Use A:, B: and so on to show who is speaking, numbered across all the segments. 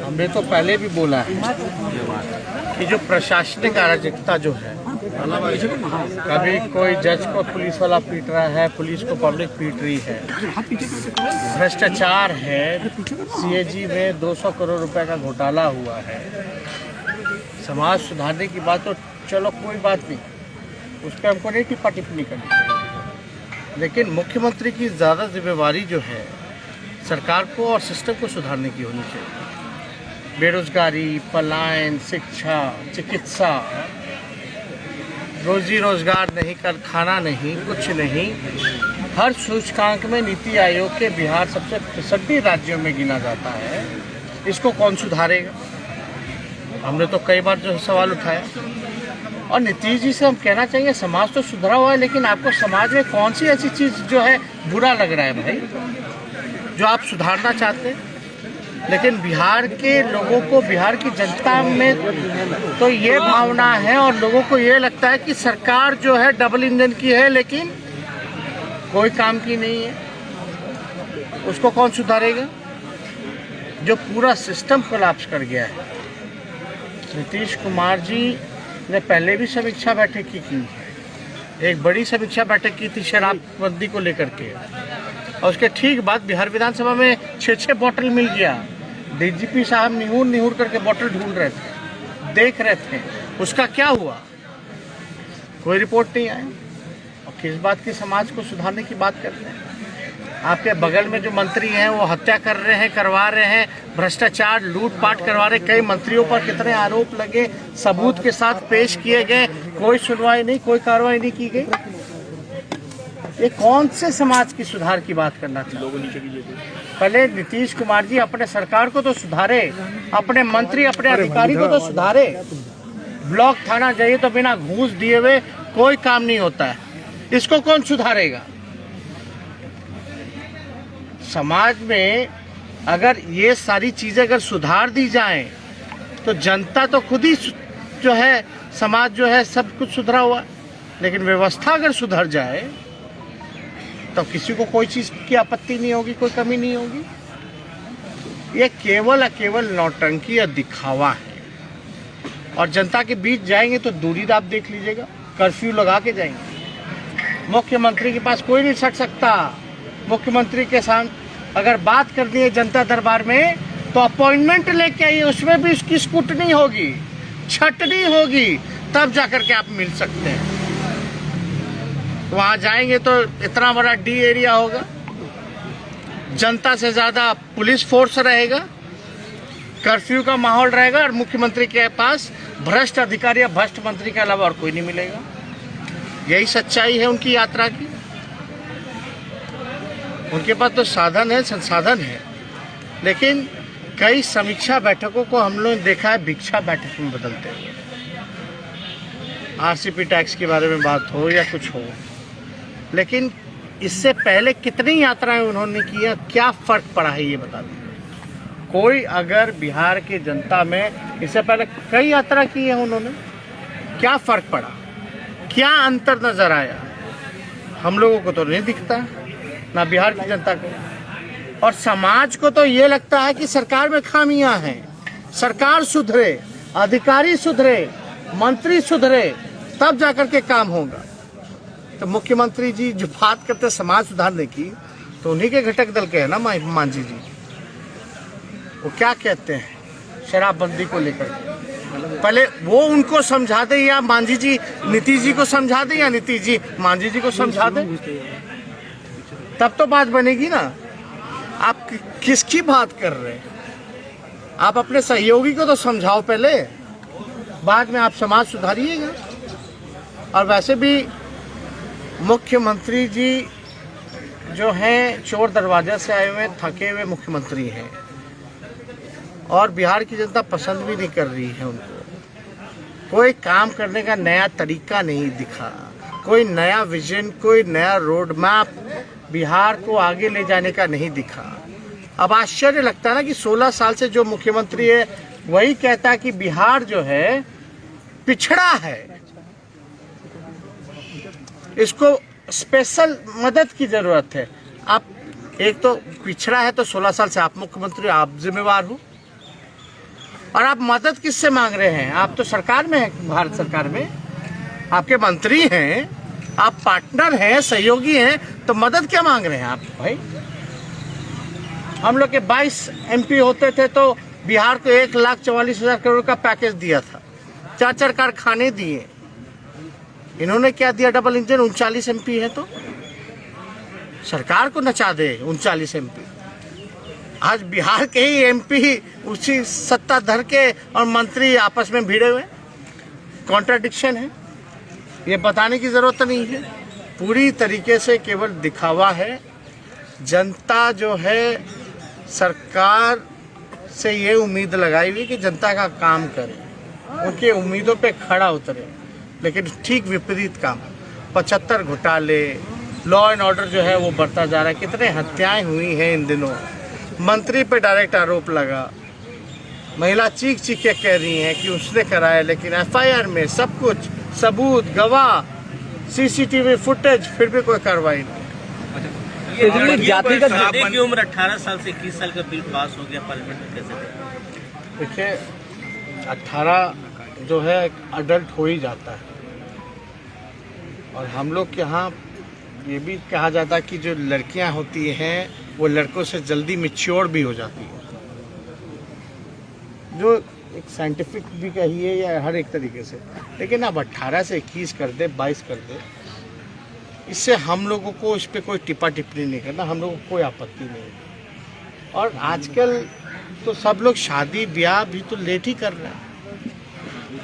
A: हमने तो पहले भी बोला है कि जो प्रशासनिक अराजकता जो है, कभी कोई जज को पुलिस वाला पीट रहा है, पुलिस को पब्लिक पीट रही है, भ्रष्टाचार है, सीएजी में 200 करोड़ रुपए का घोटाला हुआ है। समाज सुधारने की बात तो चलो कोई बात नहीं, उस पर हमको नहीं टिप्पा टिप्पणी करनी चाहिए, लेकिन मुख्यमंत्री की ज़्यादा जिम्मेवारी जो है सरकार को और सिस्टम को सुधारने की होनी चाहिए। बेरोजगारी, पलायन, शिक्षा, चिकित्सा, रोजी रोजगार नहीं, कारखाना नहीं, कुछ नहीं। हर सूचकांक में नीति आयोग के बिहार सबसे पिछड़े राज्यों में गिना जाता है। इसको कौन सुधारेगा? हमने तो कई बार जो सवाल उठाया, और नीतीश जी से हम कहना चाहिए समाज तो सुधरा हुआ है, लेकिन आपको समाज में कौन सी ऐसी चीज़ जो है बुरा लग रहा है भाई, जो आप सुधारना चाहते हैं? लेकिन बिहार के लोगों को, बिहार की जनता में तो ये भावना है और लोगों को ये लगता है कि सरकार जो है डबल इंजन की है, लेकिन कोई काम की नहीं है। उसको कौन सुधारेगा? जो पूरा सिस्टम कोलैप्स कर गया है। नीतीश कुमार जी ने पहले भी समीक्षा बैठक की है, एक बड़ी समीक्षा बैठक की थी शराबबंदी को लेकर के, और उसके ठीक बाद बिहार विधानसभा में 6-6 बोतल मिल गया। डीजीपी साहब निहुर करके बोतल ढूंढ रहे थे, देख रहे थे, उसका क्या हुआ? कोई रिपोर्ट नहीं आई। और किस बात की समाज को सुधारने की बात करते हैं? आपके बगल में जो मंत्री हैं वो हत्या कर रहे हैं, करवा रहे हैं, भ्रष्टाचार, लूटपाट करवा रहे। कई मंत्रियों पर कितने आरोप लगे, सबूत के साथ पेश किए गए, कोई सुनवाई नहीं, कोई कार्रवाई नहीं की गई। ये कौन से समाज की सुधार की बात करना चाहिए? पहले नीतीश कुमार जी अपने सरकार को तो सुधारे, अपने मंत्री, अपने अधिकारी को तो सुधारे। ब्लॉक थाना जाइए तो बिना घूस दिए हुए कोई काम नहीं होता है। इसको कौन सुधारेगा? समाज में अगर ये सारी चीजें अगर सुधार दी जाएं तो जनता तो खुद ही जो है, समाज जो है सब कुछ सुधरा हुआ है। लेकिन व्यवस्था अगर सुधर जाए तो किसी को कोई चीज़ की आपत्ति नहीं होगी, कोई कमी नहीं होगी। ये केवल नौटंकी या दिखावा है। और जनता के बीच जाएंगे तो दूरी आप देख लीजिएगा, कर्फ्यू लगा के जाएंगे। मुख्यमंत्री के पास कोई नहीं सट सकता। मुख्यमंत्री के साथ अगर बात करनी है जनता दरबार में तो अपॉइंटमेंट लेके आइए, उसमें भी उसकी स्क्रूटनी होगी, छटनी होगी, तब जाकर के आप मिल सकते हैं। वहाँ जाएंगे तो इतना बड़ा डी एरिया होगा, जनता से ज़्यादा पुलिस फोर्स रहेगा, कर्फ्यू का माहौल रहेगा, और मुख्यमंत्री के पास भ्रष्ट अधिकारी या भ्रष्ट मंत्री के अलावा और कोई नहीं मिलेगा। यही सच्चाई है उनकी यात्रा की। उनके पास तो साधन है, संसाधन है, लेकिन कई समीक्षा बैठकों को हम लोगों ने देखा है भिक्षा बैठक में बदलते हुए। आरसीपी टैक्स के बारे में बात हो या कुछ हो, लेकिन इससे पहले कितनी यात्राएं उन्होंने की है, क्या फ़र्क पड़ा है ये बता दीजिए। कोई अगर बिहार की जनता में इससे पहले कई यात्रा की है उन्होंने, क्या फ़र्क पड़ा, क्या अंतर नज़र आया? हम लोगों को तो नहीं दिखता, ना बिहार की जनता को। और समाज को तो ये लगता है कि सरकार में खामियां हैं, सरकार सुधरे, अधिकारी सुधरे, मंत्री सुधरे, तब जाकर के काम होगा। तो मुख्यमंत्री जी जो बात करते हैं समाज सुधारने की, तो उन्हीं के घटक दल के हैं ना मांझी जी। वो क्या कहते हैं शराबबंदी को लेकर? पहले वो उनको समझा दे, या मांझी जी नीतीश जी को समझा दे, या नीतीश जी मांझी जी को समझा दे, तब तो बात बनेगी ना। आप किसकी बात कर रहे हैं? आप अपने सहयोगी को तो समझाओ पहले, बाद में आप समाज सुधारिएगा। और वैसे भी मुख्यमंत्री जी जो हैं चोर दरवाजे से आए हुए थके हुए मुख्यमंत्री हैं, और बिहार की जनता पसंद भी नहीं कर रही है उनको। कोई काम करने का नया तरीका नहीं दिखा, कोई नया विजन, कोई नया रोड मैप बिहार को आगे ले जाने का नहीं दिखा। अब आश्चर्य लगता है ना कि 16 साल से जो मुख्यमंत्री है वही कहता है कि बिहार जो है पिछड़ा है, इसको स्पेशल मदद की जरूरत है। आप एक तो पिछड़ा है तो 16 साल से आप मुख्यमंत्री, आप जिम्मेवार हो। और आप मदद किससे मांग रहे हैं? आप तो सरकार में हैं, भारत सरकार में आपके मंत्री हैं, आप पार्टनर हैं, सहयोगी हैं, तो मदद क्या मांग रहे हैं आप भाई? हम लोग के 22 MP होते थे तो बिहार को 1,44,000 करोड़ का पैकेज दिया था, 4 कारखाने दिए। इन्होंने क्या दिया? Double engine. 39 MP है तो सरकार को नचा दे 39 MP। आज बिहार के ही MP उसी सत्ता धर के और मंत्री आपस में भिड़े हुए। कॉन्ट्राडिक्शन है, ये बताने की जरूरत नहीं है। पूरी तरीके से केवल दिखावा है। जनता जो है सरकार से ये उम्मीद लगाई हुई कि जनता का काम करे, उनके उम्मीदों पे खड़ा उतरे, लेकिन ठीक विपरीत काम। 75 घोटाले, लॉ एंड ऑर्डर जो है वो बढ़ता जा रहा है। कितने हत्याएं हुई हैं इन दिनों, मंत्री पे डायरेक्ट आरोप लगा, महिला चीख चीख के कह रही हैं कि उसने कराया, लेकिन FIR में सब कुछ सबूत, गवाह, CCTV फुटेज, फिर भी कोई कार्रवाई नहीं।
B: जातिगत की उम्र 18 साल से 21 साल का बिल पास हो गया पार्लियामेंट में, कैसे?
A: देखिए 18 जो है अडल्ट हो ही जाता है, और हम लोग के यहाँ ये भी कहा जाता है कि जो लड़कियां होती हैं वो लड़कों से जल्दी मैच्योर भी हो जाती है, जो एक साइंटिफिक भी कहिए या हर एक तरीके से। लेकिन अब 18 से 21 कर दे, 22 कर दे, इससे हम लोगों को इस पर कोई टिप्पा टिप्पणी नहीं करना, हम लोगों को कोई आपत्ति नहीं। और आजकल तो सब लोग शादी ब्याह भी तो लेट ही कर रहे हैं।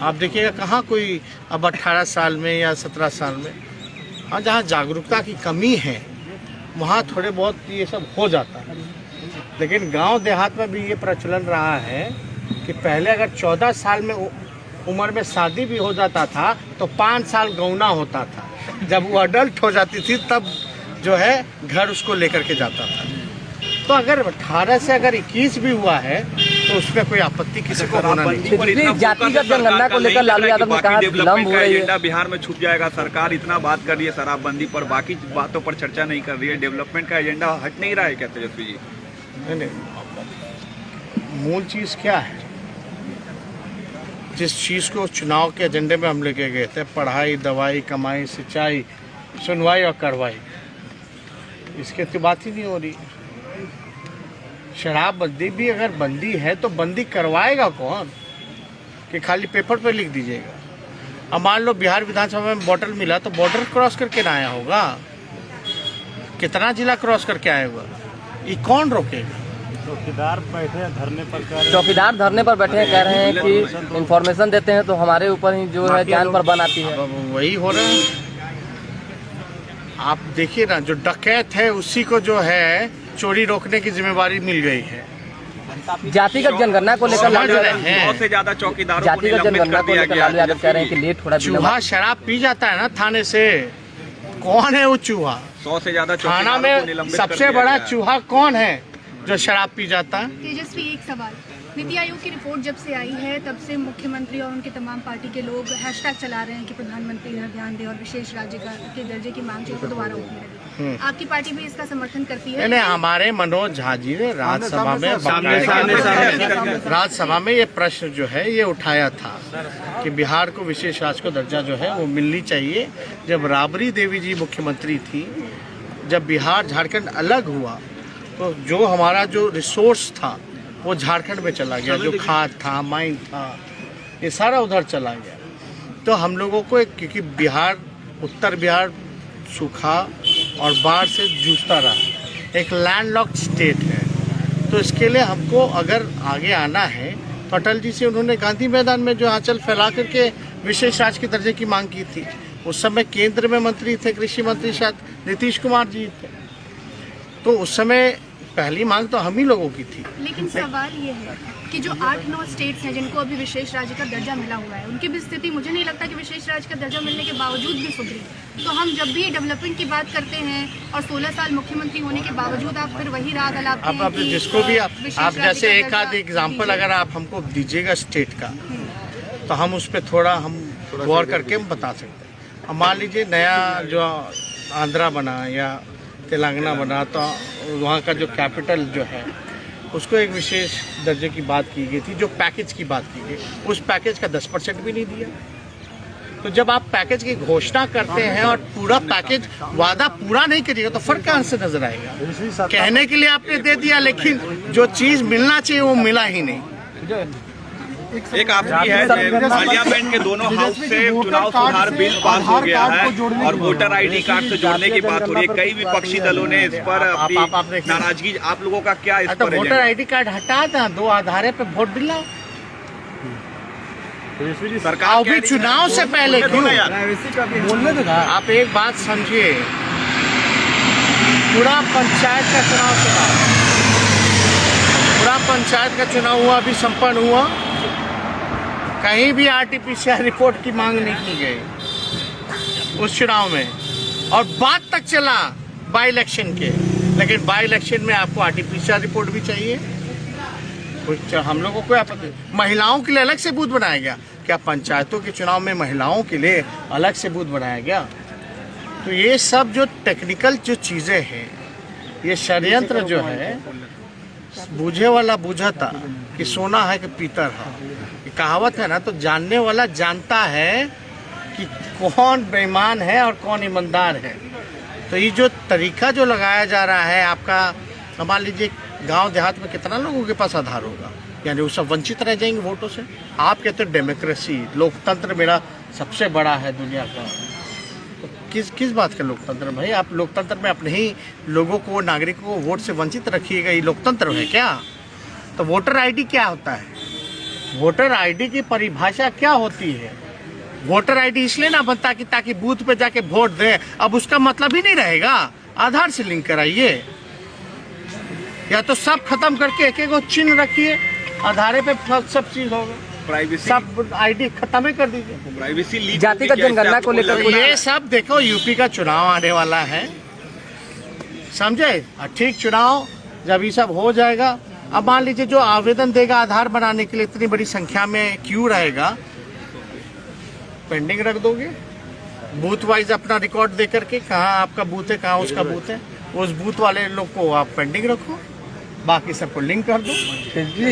A: आप देखिएगा कहाँ कोई अब 18 साल में या 17 साल में। हाँ, जहाँ जागरूकता की कमी है वहाँ थोड़े बहुत ये सब हो जाता है, लेकिन गांव देहात में भी ये प्रचलन रहा है कि पहले अगर 14 साल में उम्र में शादी भी हो जाता था तो 5 साल गौना होता था। जब वो अडल्ट हो जाती थी तब जो है घर उसको लेकर के जाता था। तो अगर 18 से अगर 21 भी हुआ है तो उसमें कोई आपत्ति किसी को होना नहीं।
C: जातिगत जनगणना को लेकर लालू यादव ने कहा विलंब हो रही है,
D: एजेंडा बिहार में छूट जाएगा। सरकार इतना बात कर रही है शराबबंदी पर, बाकी बातों पर चर्चा नहीं कर रही है। डेवलपमेंट का एजेंडा हट नहीं रहा है क्या तेजस्वी जी?
A: नहीं, मूल चीज़ क्या है? जिस चीज़ को चुनाव के एजेंडे में हम लेके गए थे, पढ़ाई, दवाई, कमाई, सिंचाई, सुनवाई और कार्रवाई, इसके तो बात ही नहीं हो रही। शराबबंदी भी अगर बंदी है तो बंदी करवाएगा कौन? कि खाली पेपर पे लिख दीजिएगा। अब मान लो बिहार विधानसभा में बॉर्डर मिला तो बॉर्डर क्रॉस करके ना आया होगा, कितना जिला क्रॉस करके आया होगा, ये कौन रोकेगा?
E: चौकीदार बैठे धरने पर,
C: चौकीदार धरने पर बैठे हैं, कह रहे हैं कि इंफॉर्मेशन देते हैं तो हमारे ऊपर ही जो है जान पर बन आती है।
A: वही हो रहा है। आप देखिए ना, जो डकैत है उसी को जो है चोरी रोकने की जिम्मेवारी मिल गई है।
C: जातिगत जनगणना को लेकर लालू
D: यादव से ज्यादा चौकीदारों को
C: जातिगत जनगणना को लेकर लालू यादव कह रहे हैं कि लेट थोड़ा
A: चूहा शराब पी जाता है ना थाने से, कौन है वो चूहा?
D: 100 से ज्यादा
A: थाना में सबसे बड़ा चूहा कौन है जो शराब पी जाता है?
F: तेजस्वी, एक सवाल। नीति आयोग की रिपोर्ट जब से आई है तब से मुख्यमंत्री और उनके तमाम पार्टी के लोग हैशटैग चला रहे हैं कि प्रधानमंत्री यह ध्यान दे और विशेष राज्य के दर्जे की मांग जो है दोबारा उठने लगी। आपकी पार्टी भी इसका समर्थन करती है?
A: नहीं, हमारे मनोज झा जी ने राज्यसभा में ये प्रश्न जो है ये उठाया था कि बिहार को विशेष राज्य को दर्जा जो है वो मिलनी चाहिए। जब राबड़ी देवी जी मुख्यमंत्री थी, जब बिहार झारखंड अलग हुआ तो जो हमारा जो रिसोर्स था वो झारखंड में चला गया, जो खाद था, माइन था, ये सारा उधर चला गया। तो हम लोगों को क्योंकि बिहार, उत्तर बिहार सूखा और बाढ़ से जूझता रहा, एक लैंडलॉक्ड स्टेट है, तो इसके लिए हमको अगर आगे आना है तो अटल जी से उन्होंने गांधी मैदान में जो आंचल फैला करके विशेष राज्य के दर्जे की मांग की थी। उस समय केंद्र में मंत्री थे, कृषि मंत्री शायद नीतीश कुमार जी थे, तो उस समय पहली मांग तो हम ही लोगों की थी।
F: लेकिन सवाल ये है कि जो 8-9 स्टेट्स हैं जिनको अभी विशेष राज्य का दर्जा मिला हुआ है, उनकी भी स्थिति मुझे नहीं लगता कि विशेष राज्य का दर्जा मिलने के बावजूद भी सुधरी। तो हम जब भी डेवलपमेंट की बात करते हैं और 16 साल मुख्यमंत्री होने के बावजूद आप फिर वही राग अलापते हैं।
A: अब जिसको भी आप जैसे एक आध एग्जाम्पल अगर आप हमको दीजिएगा स्टेट का, तो हम उस पर थोड़ा हम गौर करके हम बता सकते हैं। अब मान लीजिए नया जो आंध्रा बना या तेलंगाना बना, तो वहाँ का जो कैपिटल जो है उसको एक विशेष दर्जे की बात की गई थी, जो पैकेज की बात की गई, उस पैकेज का 10% भी नहीं दिया। तो जब आप पैकेज की घोषणा करते हैं और पूरा पैकेज वादा पूरा नहीं करिएगा तो फर्क कहाँ से नजर आएगा? कहने के लिए आपने दे दिया, लेकिन जो चीज मिलना चाहिए वो मिला ही नहीं।
D: एक आपकी है पार्लियामेंट के दोनों हाउस से चुनाव सुधार बिल पास हो गया है और वोटर आईडी कार्ड से जोड़ने की बात हो रही है। कई विपक्षी दलों ने इस पर अपनी नाराजगी, आप लोगों का क्या इस पर?
A: वोटर आईडी कार्ड हटा दें, 2 आधारे पे वोट दिलाओ। सरकार भी चुनाव से पहले क्यों? आप एक बात समझिए, पूरा पंचायत का चुनाव चला, पूरा पंचायत का चुनाव हुआ, अभी संपन्न हुआ, कहीं भी आरटीपीसीआर रिपोर्ट की मांग नहीं की गई उस चुनाव में, और बात तक चला बाई इलेक्शन के, लेकिन बाई इलेक्शन में आपको आरटीपीसीआर रिपोर्ट भी चाहिए। कुछ हम लोगों को आपत्ति, महिलाओं के लिए अलग से बूथ बनाया गया क्या? पंचायतों के चुनाव में महिलाओं के लिए अलग से बूथ बनाया गया? तो ये सब जो टेक्निकल जो चीज़ें हैं, ये षड्यंत्र जो है, बूझे वाला बूझता कि सोना है कि पीतल है, ये कहावत है ना। तो जानने वाला जानता है कि कौन बेईमान है और कौन ईमानदार है। तो ये जो तरीका जो लगाया जा रहा है आपका, मान लीजिए गांव देहात में कितना लोगों के पास आधार होगा, यानी वो सब वंचित रह जाएंगे वोटों से। आप कहते हो डेमोक्रेसी, लोकतंत्र मेरा सबसे बड़ा है दुनिया का, तो किस बात का लोकतंत्र भाई? आप लोकतंत्र में अपने ही लोगों को, नागरिकों को वोट से वंचित रखिएगा, ये लोकतंत्र है क्या? तो वोटर आईडी क्या होता है? वोटर आईडी की परिभाषा क्या होती है? वोटर आईडी इसलिए ना बनता कि ताकि बूथ पे जाके वोट दें, अब उसका मतलब ही नहीं रहेगा। आधार से लिंक कराइए, या तो सब खत्म करके एक एक चिन्ह रखिए, आधार पे सब चीज होगा।
D: प्राइवेसी,
A: सब आईडी खत्म ही कर दीजिए।
D: प्राइवेसी लीक,
C: जातिगत जनगणना को लेकर
A: ये सब देखो, यूपी का चुनाव आने वाला है, समझे? ठीक, चुनाव जब ये सब हो जाएगा, अब मान लीजिए जो आवेदन देगा आधार बनाने के लिए, इतनी बड़ी संख्या में क्यू रहेगा, पेंडिंग रख दोगे बूथ वाइज अपना रिकॉर्ड दे करके, कहाँ आपका बूथ है, कहाँ उसका बूथ है, उस बूथ वाले लोग को आप पेंडिंग रखो, बाकी सबको लिंक कर दो।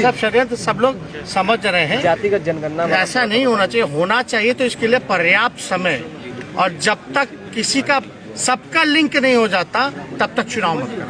A: सब षड्यंत्र सब लोग समझ रहे हैं।
C: जातिगत जनगणना
A: ऐसा नहीं होना चाहिए, होना चाहिए तो इसके लिए पर्याप्त समय, और जब तक किसी का सबका लिंक नहीं हो जाता तब तक चुनाव मत करो।